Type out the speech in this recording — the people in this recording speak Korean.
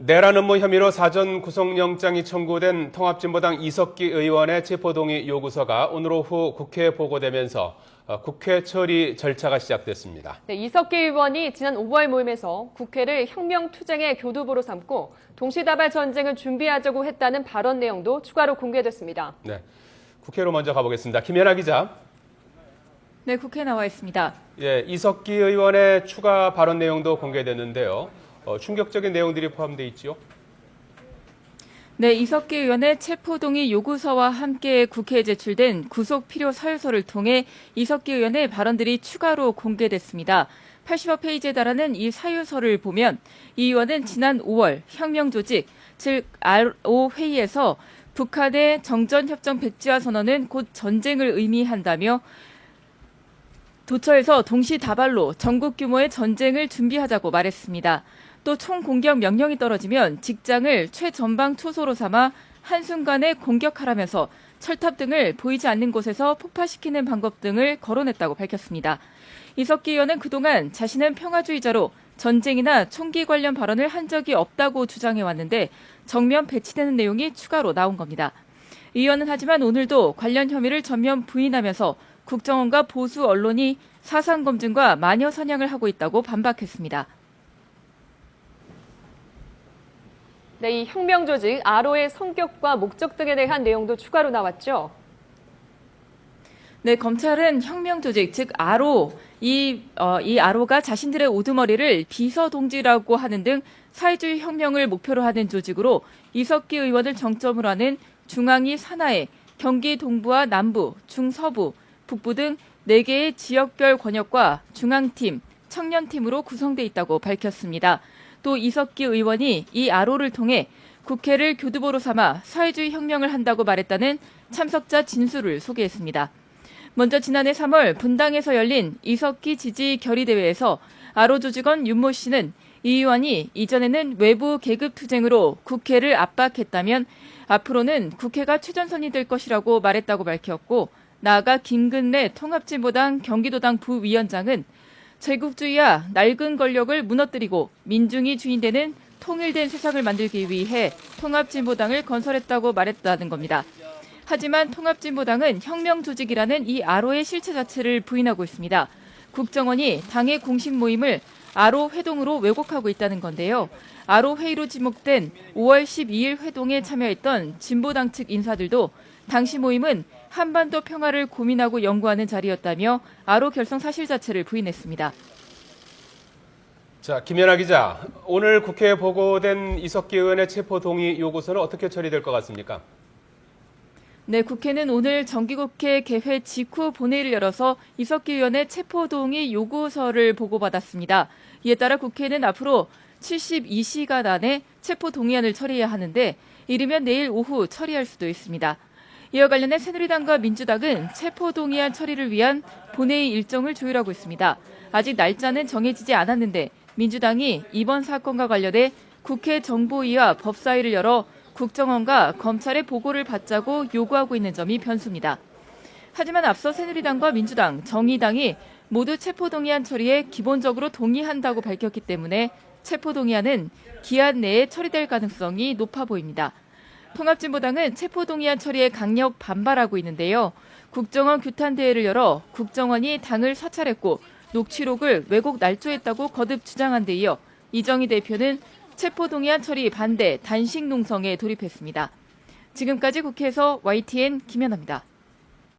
내란 음모 혐의로 사전 구속영장이 청구된 통합진보당 이석기 의원의 체포동의 요구서가 오늘 오후 국회에 보고되면서 국회 처리 절차가 시작됐습니다. 네, 이석기 의원이 지난 5월 모임에서 국회를 혁명투쟁의 교두보로 삼고 동시다발 전쟁을 준비하자고 했다는 발언 내용도 추가로 공개됐습니다. 네, 국회로 먼저 가보겠습니다. 김연아 기자. 네, 국회에 나와 있습니다. 예, 이석기 의원의 추가 발언 내용도 공개됐는데요. 충격적인 내용들이 포함되어 있지요? 네, 이석기 의원의 체포동의 요구서와 함께 국회에 제출된 구속 필요 사유서를 통해 이석기 의원의 발언들이 추가로 공개됐습니다. 80여 페이지에 달하는 이 사유서를 보면 이 의원은 지난 5월 혁명조직, 즉 RO 회의에서 북한의 정전협정 백지화 선언은 곧 전쟁을 의미한다며 도처에서 동시다발로 전국 규모의 전쟁을 준비하자고 말했습니다. 또 총공격 명령이 떨어지면 직장을 최전방 초소로 삼아 한순간에 공격하라면서 철탑 등을 보이지 않는 곳에서 폭파시키는 방법 등을 거론했다고 밝혔습니다. 이석기 의원은 그동안 자신은 평화주의자로 전쟁이나 총기 관련 발언을 한 적이 없다고 주장해왔는데 정면 배치되는 내용이 추가로 나온 겁니다. 이 의원은 하지만 오늘도 관련 혐의를 전면 부인하면서 국정원과 보수 언론이 사상검증과 마녀 사냥을 하고 있다고 반박했습니다. 네, 이 혁명조직 RO의 성격과 목적 등에 대한 내용도 추가로 나왔죠. 네, 검찰은 혁명조직, 즉 RO, 이 RO가 자신들의 우두머리를 비서동지라고 하는 등 사회주의 혁명을 목표로 하는 조직으로 이석기 의원을 정점으로 하는 중앙위 산하에 경기 동부와 남부, 중서부, 북부 등 4개의 지역별 권역과 중앙팀, 청년팀으로 구성돼 있다고 밝혔습니다. 또 이석기 의원이 이 RO를 통해 국회를 교두보로 삼아 사회주의 혁명을 한다고 말했다는 참석자 진술을 소개했습니다. 먼저 지난해 3월 분당에서 열린 이석기 지지 결의대회에서 RO 조직원 윤모 씨는 이 의원이 이전에는 외부 계급투쟁으로 국회를 압박했다면 앞으로는 국회가 최전선이 될 것이라고 말했다고 밝혔고, 나아가 김근래 통합진보당 경기도당 부위원장은 제국주의와 낡은 권력을 무너뜨리고 민중이 주인되는 통일된 세상을 만들기 위해 통합진보당을 건설했다고 말했다는 겁니다. 하지만 통합진보당은 혁명조직이라는 이 RO의 실체 자체를 부인하고 있습니다. 국정원이 당의 공식 모임을 RO 회동으로 왜곡하고 있다는 건데요. RO 회의로 지목된 5월 12일 회동에 참여했던 진보당 측 인사들도 당시 모임은 한반도 평화를 고민하고 연구하는 자리였다며 RO 결성 사실 자체를 부인했습니다. 자, 김연아 기자, 오늘 국회에 보고된 이석기 의원의 체포동의 요구서는 어떻게 처리될 것 같습니까? 네, 국회는 오늘 정기국회 개회 직후 본회의를 열어서 이석기 의원의 체포동의 요구서를 보고받았습니다. 이에 따라 국회는 앞으로 72시간 안에 체포동의안을 처리해야 하는데 이르면 내일 오후 처리할 수도 있습니다. 이와 관련해 새누리당과 민주당은 체포동의안 처리를 위한 본회의 일정을 조율하고 있습니다. 아직 날짜는 정해지지 않았는데 민주당이 이번 사건과 관련해 국회 정보위와 법사위를 열어 국정원과 검찰의 보고를 받자고 요구하고 있는 점이 변수입니다. 하지만 앞서 새누리당과 민주당, 정의당이 모두 체포동의안 처리에 기본적으로 동의한다고 밝혔기 때문에 체포동의안은 기한 내에 처리될 가능성이 높아 보입니다. 통합진보당은 체포동의안 처리에 강력 반발하고 있는데요. 국정원 규탄대회를 열어 국정원이 당을 사찰했고 녹취록을 왜곡 날조했다고 거듭 주장한 데 이어 이정희 대표는 체포동의안 처리 반대 단식 농성에 돌입했습니다. 지금까지 국회에서 YTN 김연아입니다.